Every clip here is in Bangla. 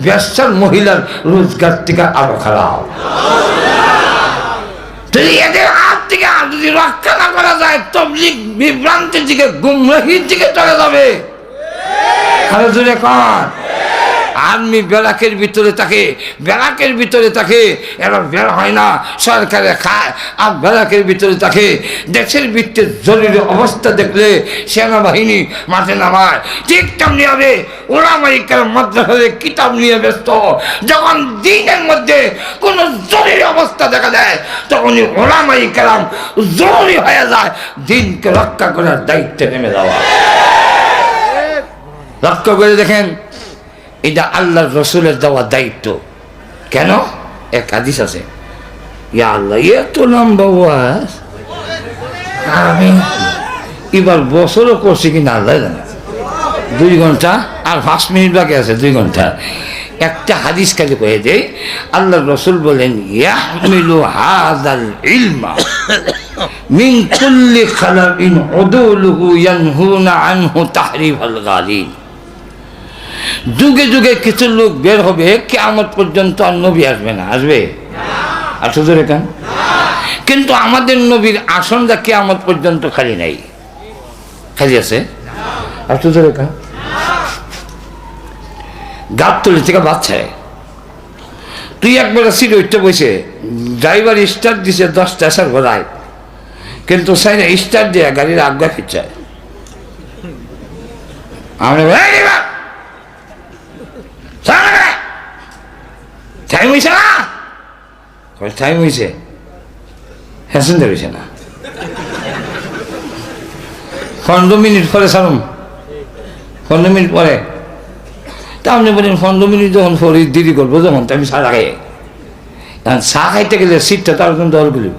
ব্যবসার মহিলার রোজগার থেকে আরো খারাপ। এদের হাত থেকে যদি রক্ষা না করা যায়, তবলিগ বিভ্রান্তির দিকে, গুমরাহির দিকে চলে যাবে। আরো জোরে কর। আর্মি ব্যারাকের ভিতরে থাকে, এরা বের হয় না, সরকারে খায়, আর ব্যারাকের ভিতরে থাকে। দেশের ভিত্তির জরুরি অবস্থা দেখলে সেনাবাহিনী মাঠে নামায়। ঠিক তেমনি হবে ওলামায়ে কেরাম মাদ্রাসায় কিতাব নিয়ে ব্যস্ত। যখন দিনের মধ্যে কোনো জরুরি অবস্থা দেখা দেয়, তখনই ওলামায়ে কেরাম জরুরি হয়ে যায় দিনকে রক্ষা করার দায়িত্বে নেমে যাওয়া। লক্ষ্য করে দেখেন, এটা আল্লাহর রসুলের দেওয়া দায়িত্ব। কেন? এক হাদিস আছে, ইয়া আল্লাহ এত লম্বা ওয়াজ আমি এবার বছরও করছি কিনা আল্লাহ জানে। 2 ঘন্টা আর 5 মিনিট বাকি আছে, 2 ঘন্টা। একটা হাদিস খালি কয়ে দেয়, আল্লাহর রসুল বলেন ইয়াহমিলু হাযাল ইলমা মিন কুল্লি খালাবিন উদুলুহু ইয়ানহুনা আনহু তাহরিফাল গালিব। যুগে যুগে কিছু লোক বের হবে, কিয়ামত পর্যন্ত আর নবী আসবে না। আসবে? আসলে রেখান। কিন্তু আমাদের নবীর আসনটা কিয়ামত পর্যন্ত খালি নাই, খালি আছে। আসলে রেখা গাবতলি থেকে বাচ্চা, তুই একবার সিটে উঠতে বসে, ড্রাইভার স্টার্ট দিছে 10টা আসার ঘোড়ায়, কিন্তু সাইনে স্টার্ট দিয়ে গাড়ির আজ্ঞা ফিরছে। আমরা টাইম হয়েছে না, টাইম হয়েছে, হ্যাসেন্দার হয়েছে না, 15 মিনিট পরে সারুম, 15 মিনিট পরে। তা আপনি বলেন 15 মিনিট যখন পরে দেরি করবো, যখন আমি চা খাই, চা খাইতে গেলে সিটটা তার জন্য দল গুলি,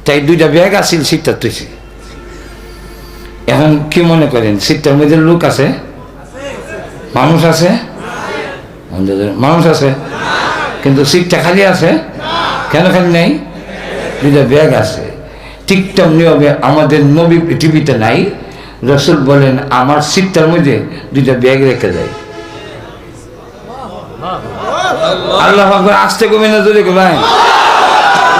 তাই 2টা ব্যাগ আসছিল সিটটা তুইছে। এখন কি মনে করেন, সিটটার মধ্যে লোক আছে, মানুষ আছে, মানুষ আছে, কিন্তু সিটটা খালি আছে। কেন খালি নাই? 2টা ব্যাগ আছে। ঠিক তেমনি হবে আমাদের নবী পৃথিবীতে নাই। রসুল বলেন আমার সিটটার মধ্যে 2টা ব্যাগ রেখে যায়। আল্লাহ আকবার। আসতে কমে না জোরে ভাই।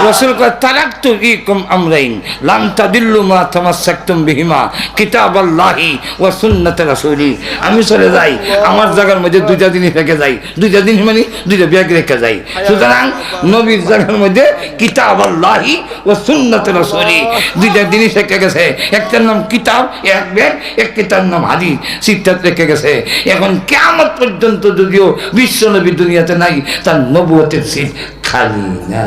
রসুল কয় তারাকতু ফীকুম আমরাইন লান তাদিল্লু মা তামাসসাকতুম বিহিমা কিতাবাল্লাহি ওয়া সুন্নাতে রাসূলি। আমি চলে যাই, আমার জায়গার মধ্যে 2টা জিনিস রেখে যাই। 2টা জিনিস মানে 2টা ব্যাগ রেখে যাই। সুতরাং নবীর জায়গার মধ্যে কিতাবাল্লাহি ওয়া সুন্নাতে রাসূলি 2টা জিনিস রেখে গেছে। একটার নাম কিতাব এক ব্যাগ, একটার নাম হাদিস সিটটা রেখে গেছে। এখন কিয়ামত পর্যন্ত যদিও বিশ্ব নবী দুনিয়াতে নাই, তার নবুয়তের সিট খালি না।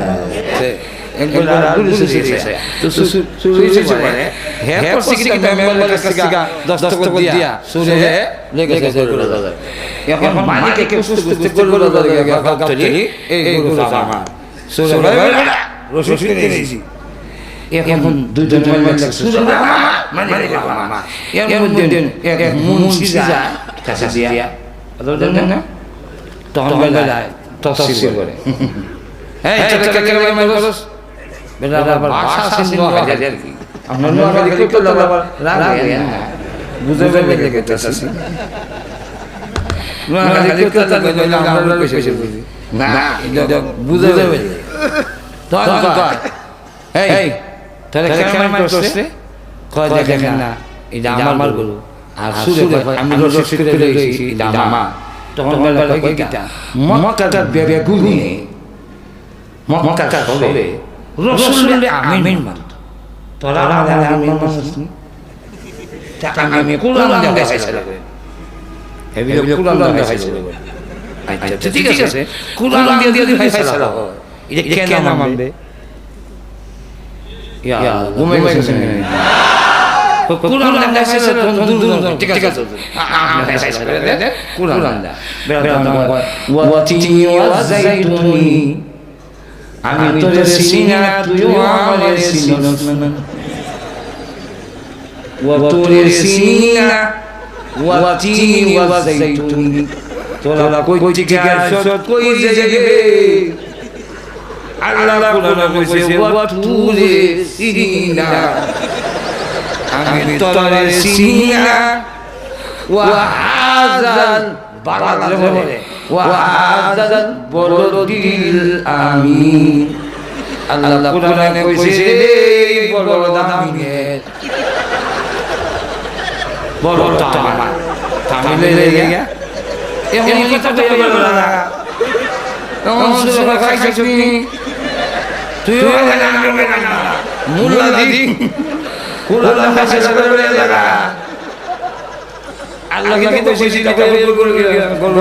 দেখেন না এটা আমার গরু, আর আমি তখন মক্কার বেগুনি মক্কা হবে রাসূলুল্লাহ আমিন মানত। তোরা আমিন মানসনি, তা আমি কুরআন দেখাইছিল, হেবি কুরআন দেখাইছিল। আচ্ছা ঠিক আছে, কুরআন দিয়ে দেখাইছিল, এটা কেন মানবে? ইয়া ঘুমে গেছে না, কুরআন দেখাইছিল, ঠিক আছে আমি দেখাইছিল কুরআন দা ওয়া তিনি ওয়া যাইতুনি। আমি তোরে চিনি না, তুইও আমারে চিনিস না। ওয়া তোরে চিনি না ওয়া তিনি ওয়া যাইতুনি। তোরা কই থেকে আসছ, কই যাবে? আল্লাহ কোরআনে কইছে ওয়া তোরে চিনি না, আমি তোরে চিনি না। ওয়া হাযাল বালাদ وهذا البلد الأمين আল্লাহ কোরআনে কইছে এই বলদ আমিনের বলদ আমার তামিলে লেগে এমন কথা তো বললা না এমন সুরা খাইছিস তুইও না মুল্লা দি কোরআন কাছে বলে লাগা আল্লাহ কি কইছে টাকা বল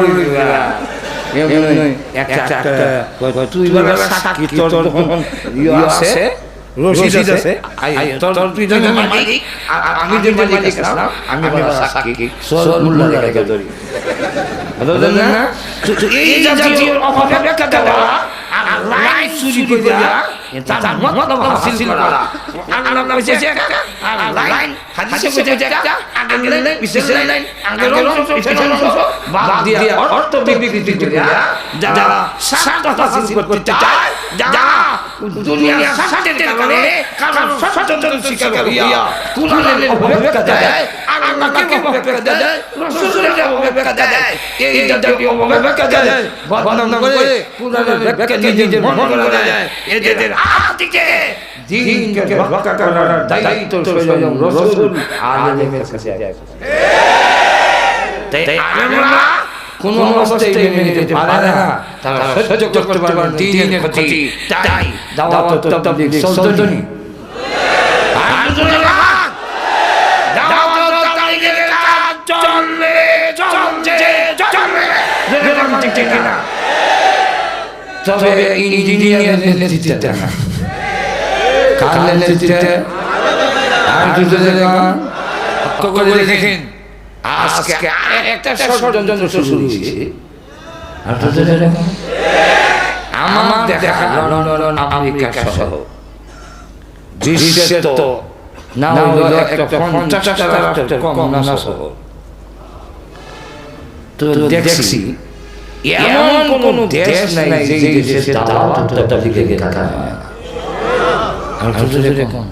একটা তুই বলা সাক্ষী তোর ইয়ে আছে রশিদ আছে তোর তুই জানিস মালিক আমি যে মালিক আসলাম আমি বলা সাক্ষী সব মুল্লা লেগে ধরি বুঝলেন না এই জাতীয় অপব্যাখ্যা দেওয়া আর লাইন চুরি করে তার মতলব হাসিল করা আল্লাহ কইছে আর লাইন হাদিসে কইছে একটা আগে লাইন বিশেষ লাইন আগে অংশ বাদ দিয়া অর্থ বিকৃতি করিয়া যারা স্বার্থ হাসিল করতে চায় যারা দুনিয়া স্বার্থের কারণে কারণ সচেতন শিকার হইয়া কুরআনের অপব্যাখ্যা দেয় আল্লাহকে অপব্যাখ্যা দেয় রাসূলের অপব্যাখ্যা দেয় এই জাতীয় অপব্যাখ্যা দেয় বদনাম করে কুরআনের ব্যাখ্যা নিজের মন করে দেয় এদের হাত থেকে দ্বীনকে রক্ষা করার দায়িত্ব স্বয়ং রাসূল আলেমের কাছে আছে তাই আলেমরা কোন অবস্থায় মেনে নিতে পারে না তারা সহ্য করতে পারে না দ্বীনের ক্ষতি তাই দাওয়াত তাবলীগ চলতনি আলহামদুলিল্লাহ দাওয়াত তাবলীগের কাজ চলবে ঠিক না তবে ইঞ্জিনিয়ারের নেতৃত্বে না কার নেতৃত্বে আর দুজনে করে দেখেন আজকে একটা ষড়যন্ত্র শুরু হয়েছে আর দুজনে আমার দেখা লন্ডন আমেরিকা সহ বিশ্বে তো না হইল একটা 50টা রাষ্ট্রের কম না সহ তো দেখছি এমন কোন দেশ নাই যে দেশে দাওয়াত তাবলীগের কাজ হয় আর দুজনে কম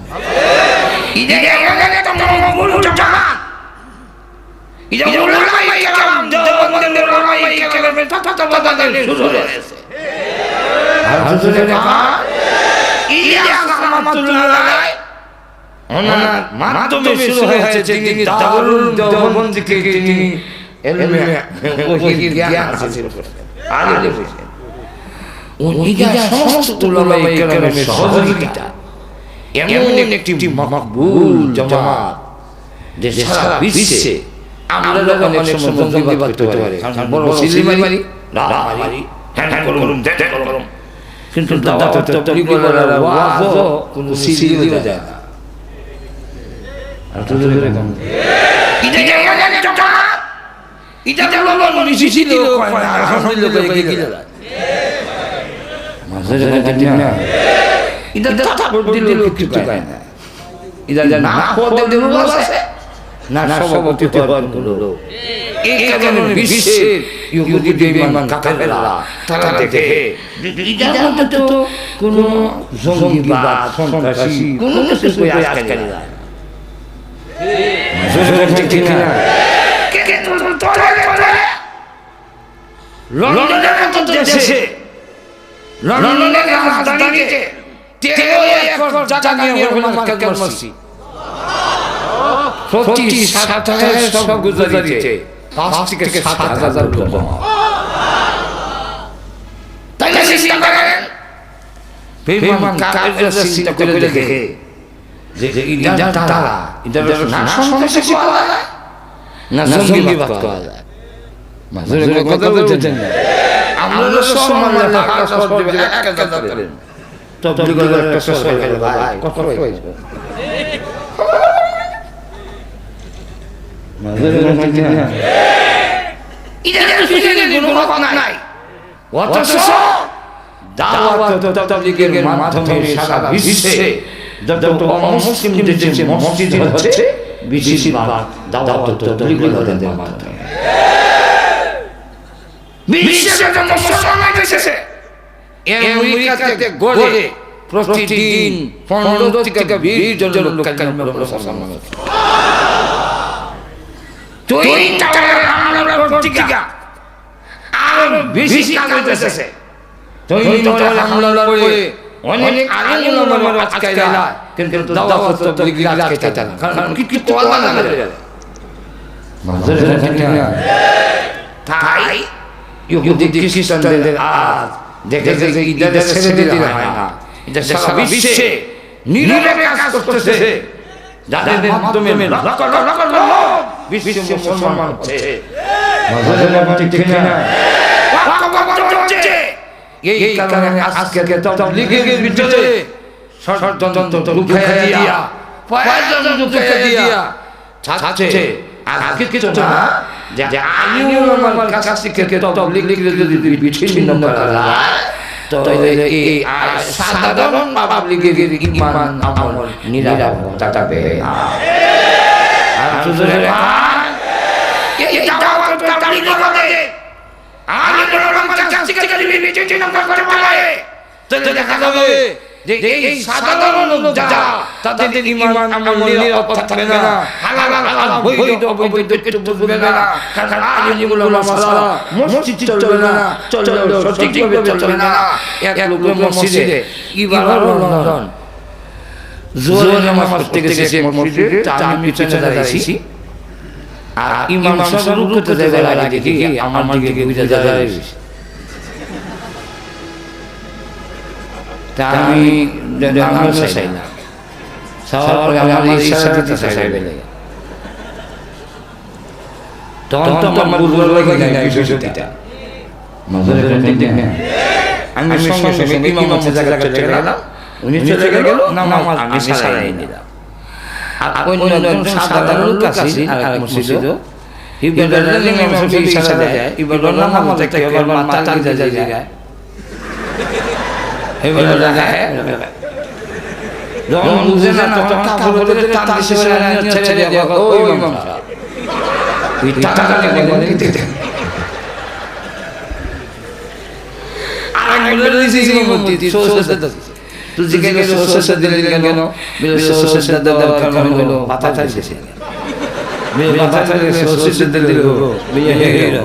ইদে একটা মঙ্গল জামান ইদে উলামায়ে কেরাম দেওবন্দের উলামায়ে কেরামের তত্ত্বাবধানে শুরু হয়েছে আর দুজনে কম ইলিয়াস রহমাতুল্লাহ আলাইহি ওনার মাধ্যমে শুরু হয়েছে যিনি দারুল দেওবন্দ থেকে তিনি এলমে ওহির জ্ঞান হাসিল করেছেন আলেম হয়েছেন উনি সমস্ত উলামায়ে কেরামের সহযোগিতা এমন একটি মকবুল জামাত যে সারা বিশ্বে আমরা অনেক সময় জঙ্গিবাদ করতে পারি বড় সিলি মারি হ্যাঁ করুন কিন্তু দাওয়াত তাবলীগের ওয়াজও কোনো সিলি হয়ে যায় না আর তো এরকম এটা হলো নিশিছিল কয় না আলহামদুলিল্লাহ এগিয়ে যায় মাঝে ঠিক না এটা তারপর দিল কিছু কয় না এটা না পদে দিল আছে না সভাপতি হওয়ার গুলো এই কারণে বিশ্বের ইহুদি বেঈমান কাফেররা তারা দেখে এটা তো কোন জঙ্গিবাদ সন্ত্রাসী কোন কিছু কই আজকাল না ঠিক না লন্ডনের মতো দেশে লন্ডনের রাজধানীতে 13 একর জায়গা নিয়ে মার্কেট মসজিদ প্রতি সপ্তাহে সব গুজারিতে 5 থেকে 7,000 লোক তাই না চিন্তা করেন বেঈমান কাফেররা চিন্তা করে দেখে যে ইটা তারা এটা না সন্ত্রাসী পাওয়া যায় না জঙ্গিবাদ পাওয়া যায় মাজুরে কথা বলছেন আমরা সম্মান টাকা সব দেবে এক কাজ করেন তাবলীগের একটা সরকার ভাই কথা কইছো মাজুরে কথা না এটা সুযোগের কোনো কথা নাই অথচ দাওয়াত তাবলীগের মাধ্যমে সারা বিশ্বে যত মুসলিম দেশে মসজিদ হচ্ছে বেশিরভাগ দাওয়াত তাবলীগের মাধ্যমে বিশ্বে যত মুসলমান এসেছে আমেরিকাতে গড়ে প্রতিদিন 15 থেকে 20 জন লোক কালেমা মুসলমান হচ্ছে তুই টাকার আমরা পত্রিকা আর আরো বেশি কাজ হইতেছে তুমি তোরে হামলা করে অনেক আলিম ওলামার আজকাইলা কিন্তু দাওয়াত তাবলীগ আজকাইতা না কারণ কি তোলা না মাঝে না তাই ইহুদি খ্রিস্টানদের আজ দেখে দেখে ঈদের ছেড়ে দিতে হয় না এটা সারা বিশ্বে নীরবে কাজ করতেছে যাদের মাধ্যমে লক্ষ লক্ষ লোক বিশ্বে মুসলমান হচ্ছে মাঝে না ঠিক না এই কারণে আজকে তাবলীগের ভিতরে ষড়যন্ত্র লুকাইয়া দিয়া পয়জন লুকাইয়া দিয়া ছাড়ছে আজকে কিছু না যে আলিম ওলামার কাছ থেকে তাবলীগের যদি বিচ্ছিন্ন করা যায় তো এই সাধারণ পাবলিকের ঈমান আমল নিরাপত্তা থাকবে আর সুজনে এই দাওয়াত তাবলীগ করে আলিম ওলামার কাছ থেকে বিচ্ছিন্ন করে বলে তো দেখা যাবে যে এই সাধারণ লোক যারা তাদের ঈমান আমল নিরাপত্তা থাকবে না হালাল হালাল বৈধ অবৈধ কিছু বুঝবে না কারণ আলিম ওলামা ছাড়া মসজিদ চলবে না চলবে সঠিকভাবে চলবে না এক লোক মসজিদে ইবাদত রমজান জোহর নামাজ পড়তে গেছে মসজিদে আমি পিছনে দাঁড়াইছি আর ইমাম সাহেব রুকুতে দাঁড়ায় দেখি আমার দিকে ঘুরে দাঁড়াইছি আমি চাই না সবার আমার ইশারা দিতে চাই বলে তখন তো আমার বুঝলো না বিষয়টা মাঝে আমি সঙ্গে সঙ্গে ইমাম জায়গা চলে গেলাম উনি চলে গেল নামাজ আমি সারাই নিলাম আর অন্য সাধারণ লোক আছে আর মসজিদে ইবাদত ইমাম সাহেব ইশারা দেয় ইবাদত নামাজ দেখতে হবে মাথা দিয়ে যায় এবারে যায় যখন বুঝে না তখন কাপড়ে টান ছেড়ে দিয়ে ও ইমাম সাহেব তুই টাকা বলে দিতে আর বলে দিয়েছি ইমাম তুই জিজ্ঞেস সোসা দিলেন কেন সোসা দেওয়ার কারণ হলো মাথা চাইছে মাথা চাইছে সোসা দিলে বিয়ে হয়ে গেল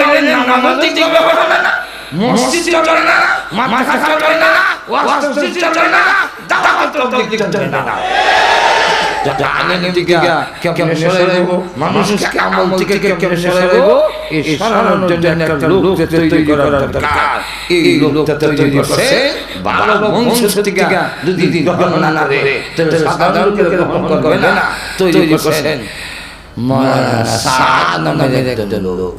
আগে নামাজ দিতে হবে না মসজিদ চলে না মাদ্রাসা চলে না ওয়াজ চলে না দাওয়াত তাবলীগ চলে না জানেন দিকে কেমনে সরাইবো মানুষকে আমল থেকে কেমনে সরাইবো এই সরানোর জন্য একটা লোক তৈরি করা দরকার এই লোকটা তৈরি করছে ভালো বংশ থেকে যদি গ্রহণ না করে তাহলে সাধারণ লোকের গ্রহণ করবে না তৈরি করছেন মাওলানা সাদ নামের একজন লোক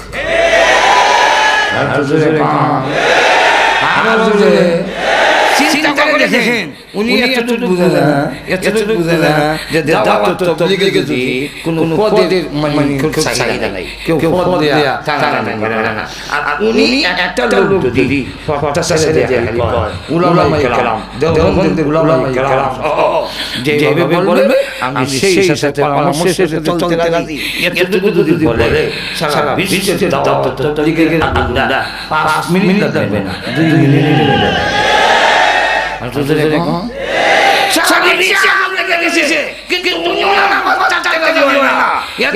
চিন্তা করে দেখেন উনি এতটুকু বুঝে না যে দাওয়াত তাবলীগে যদি কোনো পদের মানে চাহিদা নাই কেউ পদ দেয়া তারা না আর উনি একটা লোক যদি ফতোয়া দেয়া উলামায়ে কেরাম দেওবন্দের উলামায়ে কেরাম যেভাবে বলবে আমি সেই সাথে পরামর্শের সাথে চলতে রাজি এতটুকু যদি বলে সারা বিশ্বে দাওয়াত তাবলীগের আগুনটা 5 মিনিট লাগবে না 2 মিনিট লাগবে আর তো দেখো সারা বিশ্বে আমরা গেছে কিন্তু উনি নামাজ চাইতে দিবে না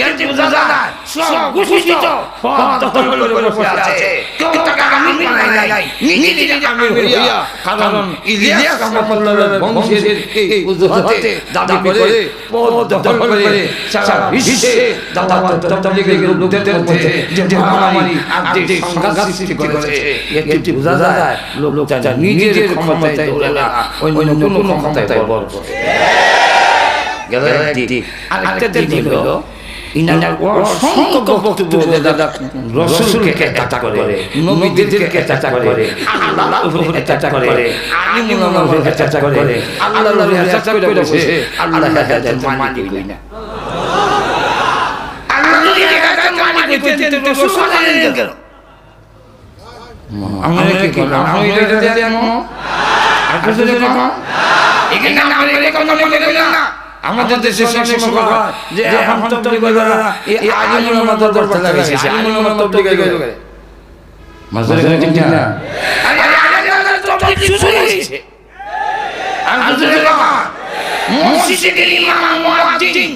এতে বুঝা যায় সব ঘোষিত ফত দখল করে বসে আছে কেউ টাকা আমি নাই নিজে আমি হইয়া কারণ ইলিয়াস রাহমাতুল্লাহর বংশের এই উজুহাতে দাবি করে পদ দখল করে সারা বিশ্বে দাওয়াত তাবলীগের লোকদের মধ্যে যে মহামারী আদি সংঘাত সৃষ্টি করেছে এতে বুঝা যায় লোকটা নিজের ক্ষমতায় ধরে না অন্য কোনো ক্ষমতায় বল করে গেল দিক আরেকটা দিক হলো ইনার অসংখ্য বক্তব্য রাসূলকে অ্যাটাক করে নবীদেরকে অ্যাটাক করে আল্লাহর উপর অ্যাটাক করে আলিম ওলামার উপর অ্যাটাক করে আল্লাহর উপর অ্যাটাক করে বসে আল্লাহ হেদায়েতের মালিক হই না আল্লাহ যদি হেদায়েতের মালিক হইতেন তো রাসূল আলেন কেন আমরা কি করলাম আমরা এটা দেন আর কিছু দেখো এখানে আমরা এটা কথা বলে না আমাদের দেশে সমস্যা হয় যে এখন তাবলীগরা এই আলিম ওলামা দরবার লাগাইছে আলিম ওলামা তাবলীগ করে মাঝে ঠিক না আরে আলিম তাবলীগ শুরু হইছে আর যদি মসজিদের ইমাম মুয়াজ্জিন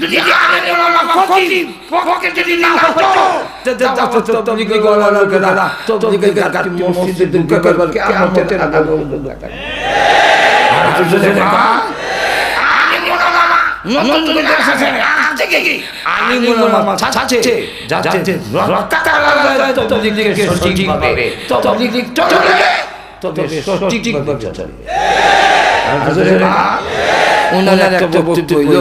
যদি আলেম ওলামা খতিব পকেটে যদি না হতো তবলিগি ওয়ালার লোকেরা তবলিগের গাতি মসজিদে ঢুকে করবে কিয়ামতের আগে নতুন দেশ আছে আজকে কি আলিম ওলামা ছাড়ছে যাচ্ছে রক্ত আলাদা তবলিগকে সঠিকভাবে তবলিগ চলবে তবে সঠিকভাবে চলবে ওনার একটা বক্তব্য হইল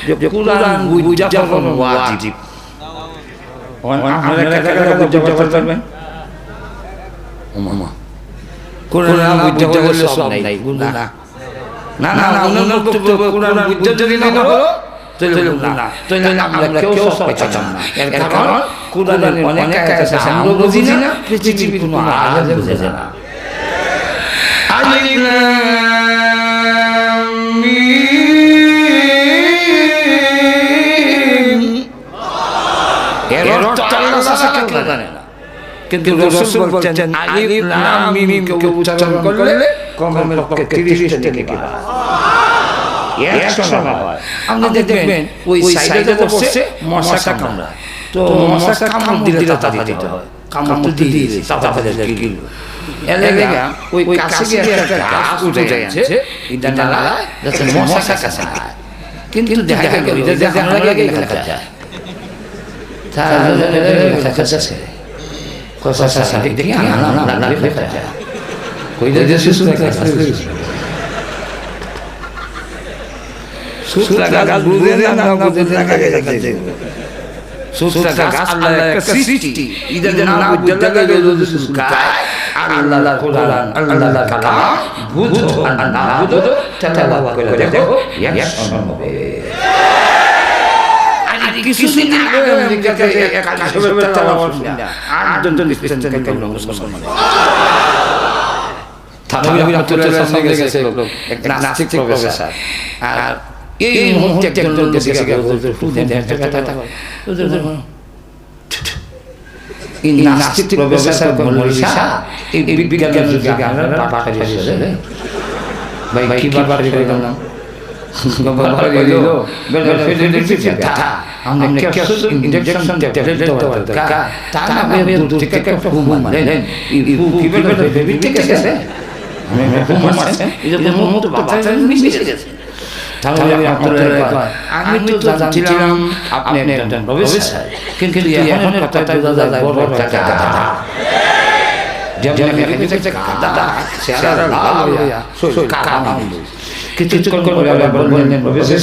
যে কুরআন বুঝা যখন ওয়াজিব আপনারা কাকা বুঝতে পারবেন ও মামা কুরআন বুঝতে হলে সব নাই গুনাহ না না না ওনার বক্তব্য কুরআন বুঝতে যদি না হলো তাহলে আমরা কেউ সব পেছাম না এর কারণ কুরআনের অনেক আয়াত আছে আমরা বুঝি না পৃথিবীর কোনো আলেম বুঝে না আলিফ লাম মিম এর অর্থ আল্লাহ ছাড়া কেউ জানে না কিন্তু রাসূল বলছেন আলিফ লাম মিম কে উচ্চারণ করলে কমের পক্ষে 30 টা নেকি পায় আপনি দেখবেন ওই সাইডে বসে মশা কামড়ায় তো মশা কামড় দিলে তাতা দিতে হয় কামড় তো দিয়ে তাতা দিলে কি এলাকা ওই কাছে গিয়ে একটা গাছ উঠে যাচ্ছে এটা নালা যাতে মশা কাছে না কিন্তু দেখা গেল এটা যে আমরা লাগে লেখা যায় তাহলে লেখা যাচ্ছে কথা সাথে দেখি না লেখা যায় কই যে সুসু লেখা আছে সুসরা গাছ বুঝে না বুঝে না সুসরা গাছ আল্লাহর একটা সৃষ্টি ইদার না বুঝতে লাগে যদি সুসকায় আল্লাহর কোরআন আল্লাহর কালাম বুঝো আর না বুঝো তেলাওয়াত করে দেখো এক সম্ভবে আর কিছুদিন আগে আমেরিকাতে এক আশীর্বাদ তেলাওয়াত শুনলাম আর জন লিখতেন কেন মুসলমান থানাবি রাহমাতুল্লাহ সামনে গেছে এক নাস্তিক প্রফেসর আর এই মুহূর্তে একজন লোক গেছে ফুটেন এই নাস্তিক প্রফেসর মৌলভী এই বিজ্ঞানের যুগে আমরা পাঠ করেছি ভাই কি বার করে দিলাম বাবা গেল বেল ফেডেরেশন কথা हमने कैसे इंजेक्शन टैबलेट का ताना में दूर থেকে একটা ফুম মারলেন এই ফিভার বেবি कैसे हमें ফুম মারছে এই যে মুখ বাচ্চা মিশে গেছে তাহলে আমি তো জানছিলাম আপনি একজন প্রফেসর কিন্তু এখন কথা বোঝা যায় বড় একটা গাধা যেমন এখানে একটা গাধা চেহারা লাল হইয়া কাম কিছু করে বললেন প্রফেসর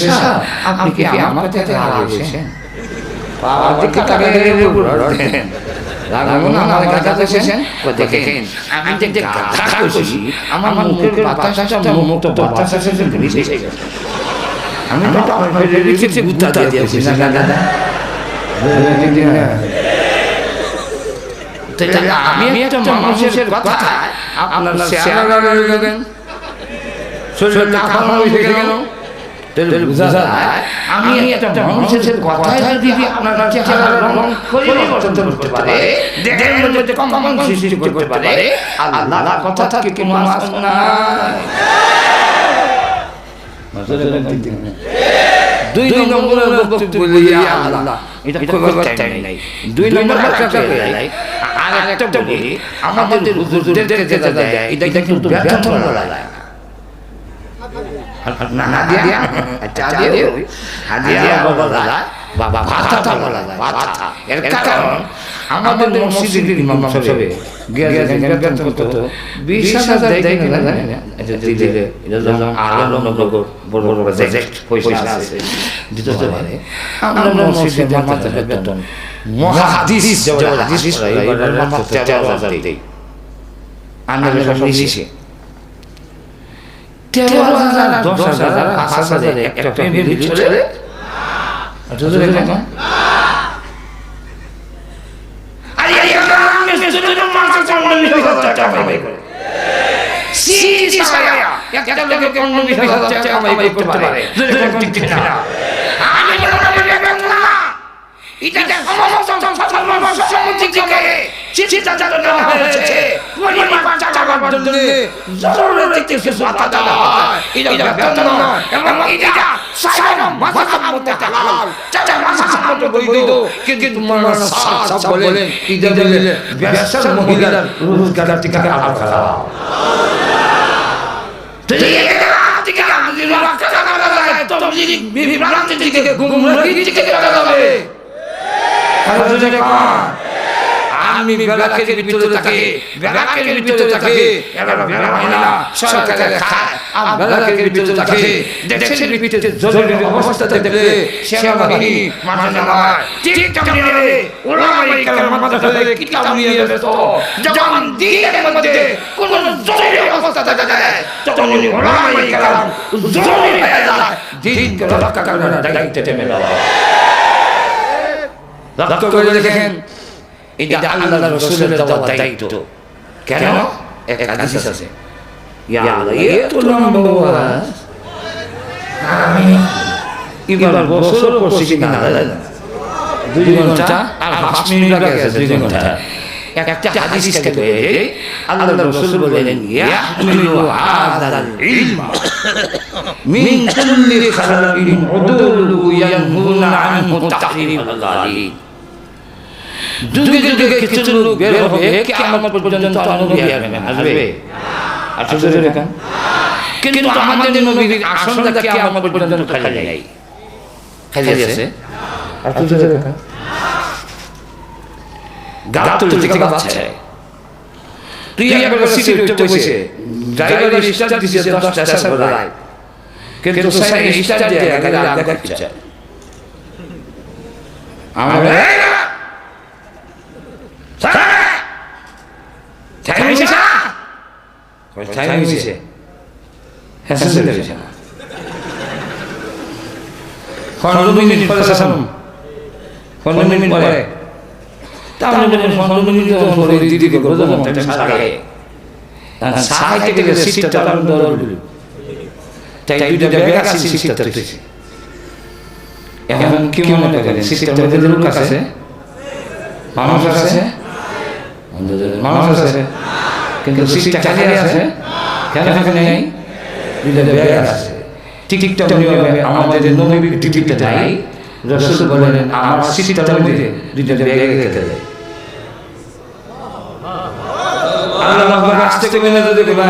আপনি কি আমার কাছে আসেন পাওয়ার দিকে তাকিয়ে বললেন রাগমন আমার কাছে এসেছেন দেখেন আমি যে গাধা করছি আমার মুখের বাতাসটা মুক্ত বাতাস এসে মিশে গেছে আমি তো আমার লিখেছি গুতা দিয়েছি না দাদা তাহলে আমি একটা মানুষের কথা আপনার চেহারা লাগেন শরীর কাঁপানো হয়ে গেল তাহলে বুঝা যায় আমি একটা মানুষের কথা যদি আপনার চেহারা রং পরিবর্তন করতে পারে দেহের মধ্যে কম্পন সৃষ্টি করতে পারে আল্লাহর কথা থেকে কোনো আসে না দুই নম্বরের বক্তব্য বলি আল্লাহ এটা খুব একটা নাই দুই নম্বর কথা বলি আর একটা বলি আমাদের হুজুরদেরকে যেটা দেয় এটা কিন্তু ব্যর্থ বলা যায় না হাদিয়া আচ্ছা হাদিয়া বলা যায় বাবা ভাতা বলা যায় ভাতা এর কারণ আমাদের মসজিদের ইমাম সাহেব গিয়ে করতে 20,000 দেয় কিনা জানেন এটা দিলে এটা যখন আলমনগর বড় বড় প্রজেক্ট পয়সা আছে দিতে পারে আমরা মসজিদের মাথায় বেতন মুহাদ্দিস হাদিস এবার মাত্র 13,000 দেই আন্দাজে সব নিছে 13,000 10,000 5,000 একটা ফ্যামিলি চলে আচ্ছা দেখেন জন্য জরুরি কিছু বাধা দেওয়া হয় এটা বেতন নয় এবং এটা সারা মাযহাব মতে হালাল চাচা মাযহাব মতে বৈধ কিন্তু মাওলানা সাহেব বলেন এটা বলে ব্যবসার মহিলার রোজগার থেকে আলাদা করা আমি বেলাকের ভিতরে থাকি বেলাকের ভিতরে থাকি এরা বেলা মহিলা সরকারে খায় আমি বেলাকের ভিতরে থাকি দেশের ভিতরে জরুরি অবস্থা দেখলে সেনাবাহিনী মাননামায় ঠিক তেমনি উলামায়ে কেরাম মাদ্রাসায় কিতাব নিয়ে ব্যস্ত যখন দ্বীনের মধ্যে কোন জরুরি অবস্থা দেখা যায় তখন উলামায়ে কেরাম জরুরি হয়ে যায় দ্বীনকে রক্ষা করার দায়িত্বে মেলা লক্ষ্য করে দেখেন এটা আল্লাহ রাসূলের দেওয়া দায়িত্ব কেন এক হাদিস আছে ইয়া আল্লাহ এত লম্বা ওয়াজ আমি এবার বছর করছি কিনা জানি না 2 ঘন্টা আর 5 মিনিট লাগে আছে 2 ঘন্টা একটা হাদিস থেকে আল্লাহ রাসূল বলেন ইয়াহমিলু হাযাল ইলমা মিন কুল্লি খালাকিন উদুলু ইয়ানহুনা আনহু তাহরিমাল আলী যুগে যুগে কিছু লোক বের হবে কিয়ামত পর্যন্ত নবী আসবে আসলে দেখেন কিন্তু আমাদের নবীর আসনটা কিয়ামত পর্যন্ত খালি নাই খালি আছে আসলে দেখেন গাতুল থেকে বাচ্চা তুই একবার সিটে উঠতে বসে ড্রাইভার স্টার্ট দিছে 10টা স্টার্ট করে কিন্তু সেই স্টার্ট দিয়ে গাড়ি আগে করছে আমরা টাইম হয়েছে হ্যাঁ হয়েছে 15 মিনিট পরে শাসন 15 মিনিট পরে তাহলে 15 মিনিট পরে দিদিকে বলবো সারাগে সারাগে থেকে সিটটা টান ধরল তাই দুইটা ব্যাগ আছে সিটটা তুলছে এখন কি মনে করেন সিস্টেম মধ্যে লোক আছে মানুষ আছে মানুষ আছে কিন্তু সিটটা খালি আছে কেন খালি নেই দুইটা ব্যাগ আছে টিকিটটা নিয়ে আমাদের নবীর টিকিটটা নাই রাসূল বলেন আমার সিটটার মধ্যে দুইটা ব্যাগ রেখে দেয় আল্লাহ রাস্তে মেনে দেবে না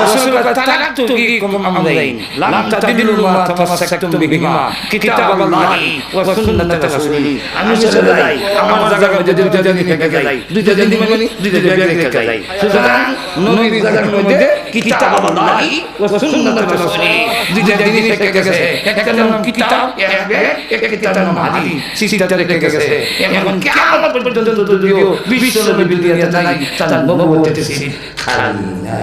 রাসূল তারাকতু ফীকুম আমরাইন লাম তাদিলু মা তামাসসাকতুম বিহিমা কিতাবাল্লাহি ওয়া সুন্নাত রাসূলি আমি চলে যাই আমার জায়গার মধ্যে দুইটা দিন থেকে যাই দুইটা দিন মানে দুইটা ব্যাগ রেখে যাই সুতরাং নবীর জায়গার মধ্যে কিতাবাল্লাহি ওয়া সুন্নাত রাসূলি দুইটা দিন থেকে গেছে একটা নাম কিতাব এক ব্যাগ একটা কিতাব নাম হাদিস সিটটা রেখে গেছে এখন কিয়ামত পর্যন্ত যদিও বিশ্ব নবী দিয়ে যায় তার নবুয়তের সিট খালি না